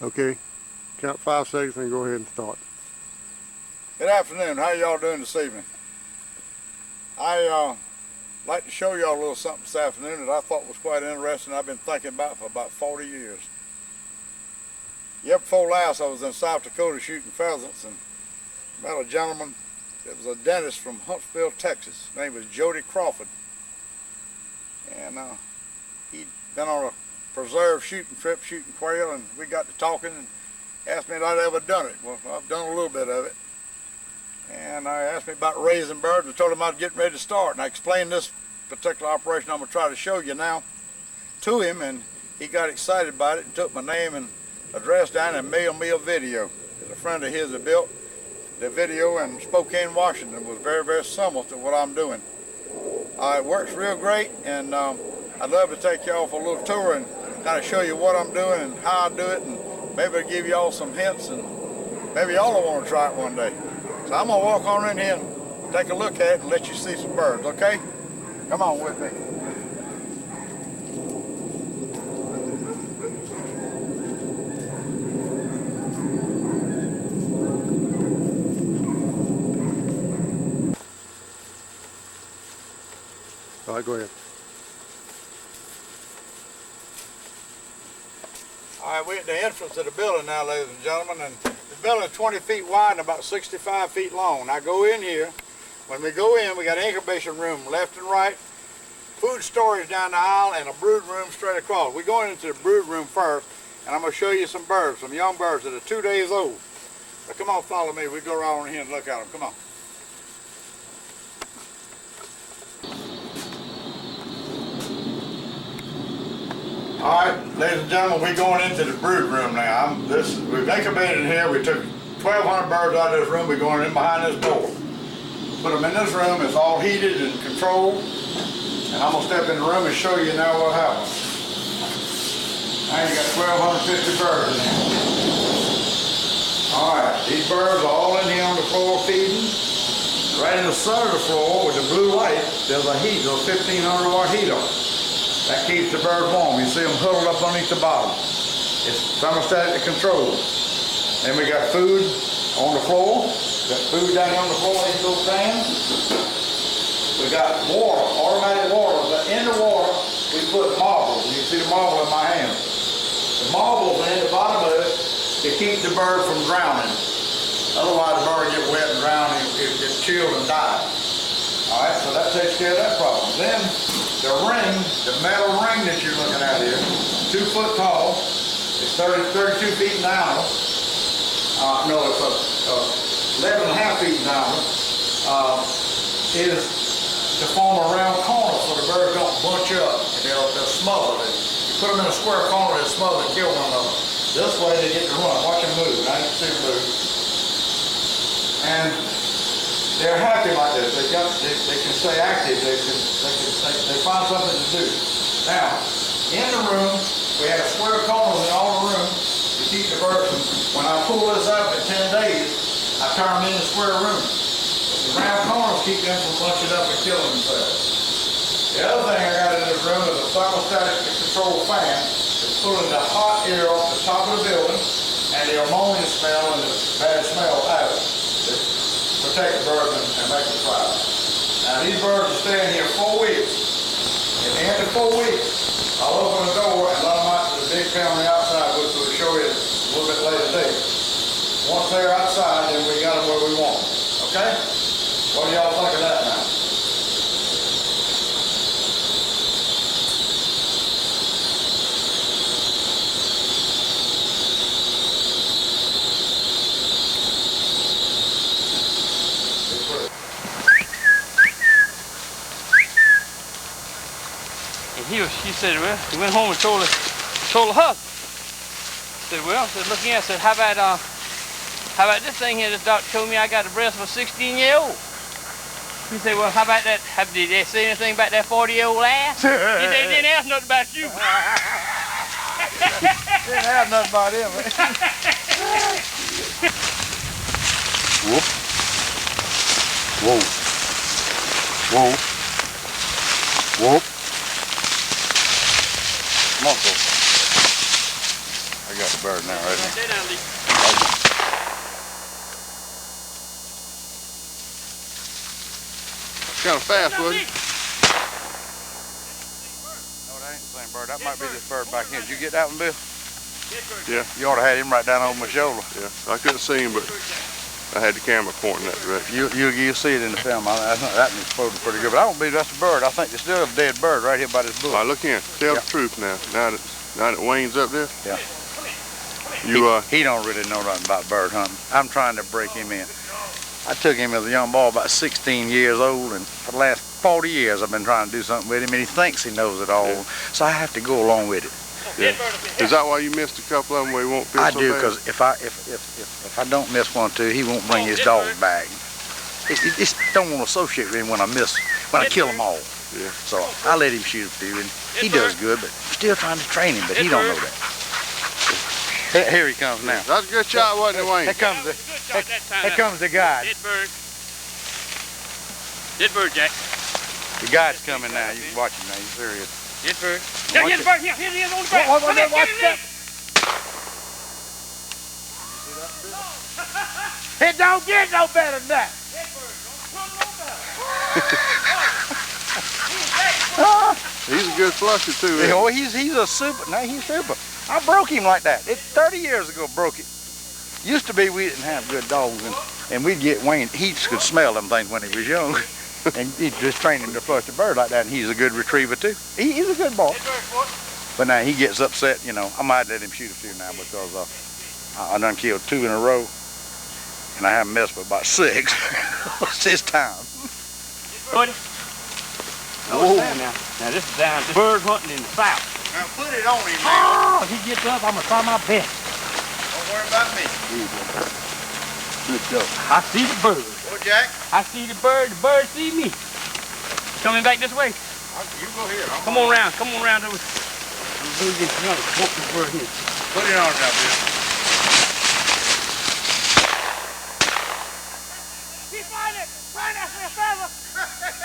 Okay, count 5 seconds and go ahead and start. Good afternoon. How y'all doing this evening? I like to show y'all a little something this afternoon that I thought was quite interesting. I've been thinking about for about 40 years. Year before last, I was in South Dakota shooting pheasants and met a gentleman that was a dentist from Huntsville, Texas. His name was Jody Crawford. And he'd been on a preserve shooting trip, shooting quail, and we got to talking and asked me if I'd ever done it. Well, I've done a little bit of it. And I asked me about raising birds. I told him I was getting ready to start. And I explained this particular operation I'm going to try to show you now to him. And he got excited about it and took my name and address down and mailed me a video. A friend of his had built the video in Spokane, Washington. It was very, very similar to what I'm doing. It works real great. And I'd love to take y'all for a little tour and kind of show you what I'm doing and how I do it. And maybe I'll give y'all some hints. And maybe y'all will want to try it one day. So I'm going to walk on in here and take a look at it and let you see some birds, okay? Come on with me. All right, go ahead. All right, we're at the entrance of the building now, ladies and gentlemen, and the building is 20 feet wide and about 65 feet long. Now go in here. When we go in, we got an incubation room left and right, food storage down the aisle, and a brood room straight across. We're going into the brood room first, and I'm going to show you some birds, some young birds that are 2 days old. So come on, follow me. We go around here and look at them. Come on. All right, ladies and gentlemen, we're going into the brood room now. We've incubated here. We took 1,200 birds out of this room. We're going in behind this door. Put them in this room. It's all heated and controlled. And I'm going to step in the room and show you now what happens. Now you got 1,250 birds in here. All right, these birds are all in here on the floor feeding. Right in the center of the floor with the blue light, there's a heat, a 1,500 watt heat on it. That keeps the birds warm. You see them huddled up underneath the bottom. It's thermostatic control. Then we got food on the floor. Got food down here on the floor in these little fans. We got water, automatic water. But in the water, we put marbles. You can see the marble in my hand. The marbles in the bottom of it to keep the bird from drowning. Otherwise, the bird get wet and drown and it gets chilled and die. All right, so that takes care of that problem. Then the ring, the metal ring that you're looking at here, 2 foot tall, it's 32 feet in diameter. No, it's 11 and a half feet in diameter. Is to form a round corner so the birds don't bunch up and they'll smother it. You put them in a square corner, they'll smother and kill one another. This way they get to run. Watch them move. Now you can see them move. And they're happy like this. They can stay active. They find something to do. Now, in the room, we have square corners in all the rooms to keep the birds from. When I pull this up in 10 days, I turn them into square rooms. The round corners keep them from bunching up and killing themselves. The other thing I got in this room is a thermostatic control fan that's pulling the hot air off the top of the building and the ammonia smell and the bad smell out of it. Protect the birds and make them fly. Now these birds are staying here 4 weeks. At the end of 4 weeks, I'll open the door and let them out to the big pen on the outside, which we'll show you a little bit later today. Once they're outside, then we got them where we want them. Okay? What do y'all think of that now? She said, well, he went home and told her husband. Said, well, look here. I said, how about this thing here? The doctor told me I got the breast of a 16-year-old. He said, well, how about that? Did they say anything about that 40-year-old ass? He said, he didn't ask nothing about you. Didn't have nothing about him. Whoop. Whoa. Whoa. Whoop. Come on, folks. I got it. bird now, right? Stay down, Lee. Kind of fast, wasn't it? No, that ain't the same bird. That might be this bird back here. Did you get that one, Bill? Yeah. You ought to have him right down over my shoulder. Yeah. I couldn't see him, but I had the camera pointing that direction. You'll see it in the film. That one's exploded pretty good. But I don't believe that's a bird. I think there's still a dead bird right here by this bush. All right, look in. Tell the truth now. Now that Wayne's up there. Yeah. He He don't really know nothing about bird hunting. I'm trying to break him in. I took him as a young boy, about 16 years old, and for the last 40 years I've been trying to do something with him, and he thinks he knows it all. Yeah. So I have to go along with it. Yeah. Is that why you missed a couple of them where he won't feel I so do, bad? because if I don't miss one or two, he won't bring his dog back. He just don't want to associate with him when I kill them all. Yeah. So I let him shoot a few, and he does good, but I'm still trying to train him, but he don't know that. Here he comes now. That's a good shot, wasn't it, Wayne? Here comes the guide. Dead bird. Dead bird, Jack. The guide's coming now. You can watch him now. He's serious. Dead bird. Yeah, here's the bird. Here, here's the old bird. Watch Come here, that. get it in. It don't get no better than that. Dead bird. Don't come no better. He's a good flusher too. Isn't he? Oh, he's a super. No, he's super. I broke him like that. 30 years ago, broke it. Used to be we didn't have good dogs, and we'd get Wayne. He could smell them things when he was young, and he'd just train him to flush the bird like that. And he's a good retriever too. He's a good boy. Dead bird, sport. But now he gets upset. You know, I might let him shoot a few now because I done killed 2 in a row, and I haven't missed with about 6. It's his time. Buddy. Whoa. Now this is down bird hunting in the south. Now put it on him, Oh, if he gets up, I'm gonna try my best. Don't worry about me. Good job. I see the bird. Go, Jack. I see the bird see me. Coming back this way. You go here. Come on round over. Put Put it on now, Bill. Keep finding it. Find that for a feather.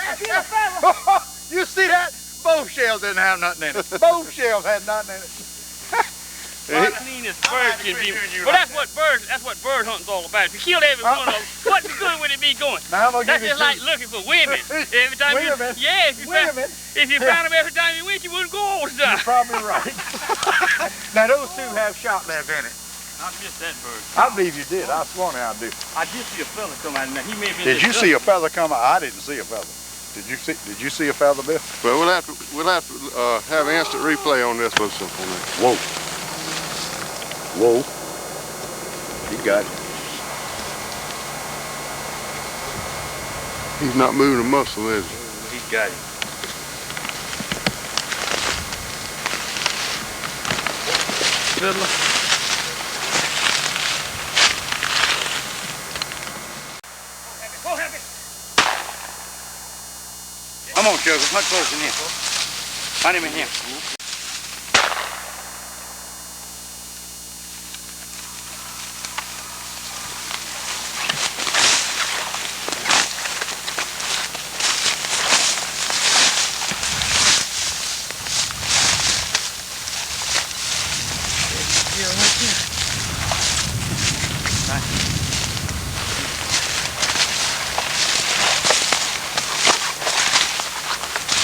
I see a feather. You see that? Both shells didn't have nothing in it. Both shells had nothing in it. Well, cleanest bird can be. Well, that's what bird hunting's all about. If you kill every one of them, what good would it be going? Now I'm gonna That's give you just like looking for women. Every time Women? if you found them every time you went, you wouldn't go all the time. You're probably right. Now those 2 have shot left in it. I missed that bird. I believe you did. I sworn I do. I did see a fella come out of there. He may have been. Did you see a feather come out? I didn't see a feather. Did you see a feather, Bill? Well, we'll have to have instant replay on this one. Whoa. Whoa. He got it. He's not moving a muscle, is he? He got it. Fiddler. Go, Happy. Come on, Sugar. Much closer in here. Find him in here.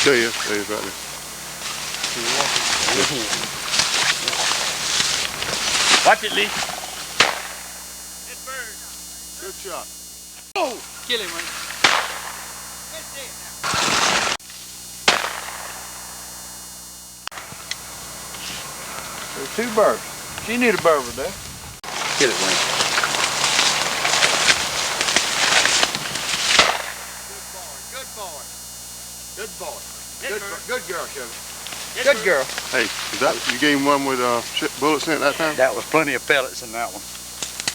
There he is right there. Watch it, Lee. That bird. Good shot. Oh, kill him, man. There's 2 birds. She need a bird over there. Get it, Wayne. Good boy. Good boy. Good girl, Sugar. Good girl. Hey, you gave him one with bullets in it that time? That was plenty of pellets in that one.